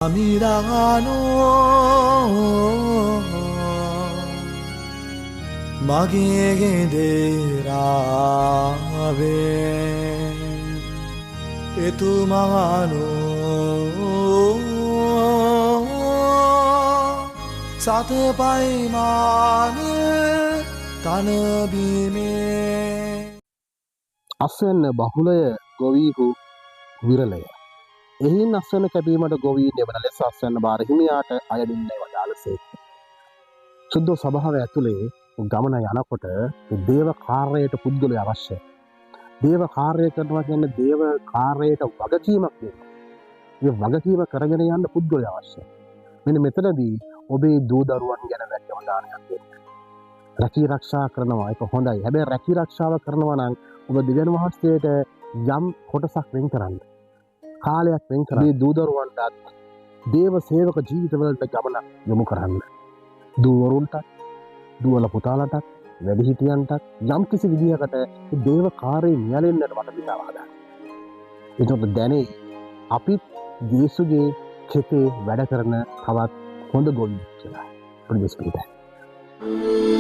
අමිරානෝ මගේ ගෙදරාවේ එතුමානෝ සතපයිමාන තනබීමේ අස්වැන්න බහුලය ගොවීහු විරලය. එහින් අස්වැන්න කැපීමට ගොවී දෙවන ලෙස අස්වැන්න භාර හිමියාට අයදින්නේ වදාළසේක. සුද්ධ සභාව ඇතුලේ ගමන යනකොට දේව කාර්යයට පුද්ගලය අවශ්‍යයි. දේව කාර්යය කරනවා කියන්නේ දේව කාර්යයට වගකීමක් දෙනවා. මේ වගකීම කරගෙන යන්න පුද්ගලය අවශ්‍යයි. මෙන්න මෙතනදී ඔබේ දූ දරුවන් ගැන වැඩි අවධානයක් දෙන්න. රැකී ආරක්ෂා කරනවා ඒක හොඳයි. හැබැයි රැකී ආරක්ෂාව කරනවා නම් ඔබ දෙවියන් වහන්සේට යම් කොටසක් වෙන් කරන්න. කාලයක් වෙන් කරන්න. මේ දූ දරුවන්ටත් දේව සේවක ජීවිතවලට ගමන යොමු කරන්න. දූවරුන්ටත්, දුවල පුතාලටත්, වැඩිහිටියන්ටත් යම් කිසි විදිහකට දේව කාර්යය නියැලෙන්නට වටපිටාව හදන්න. ඒකට දැනේ අපිත් යේසුගේ කෙතේ වැඩ කරන තවත් හොඳ ගොවියෙක් කියලා. ප්‍රතිස්පෘතයි.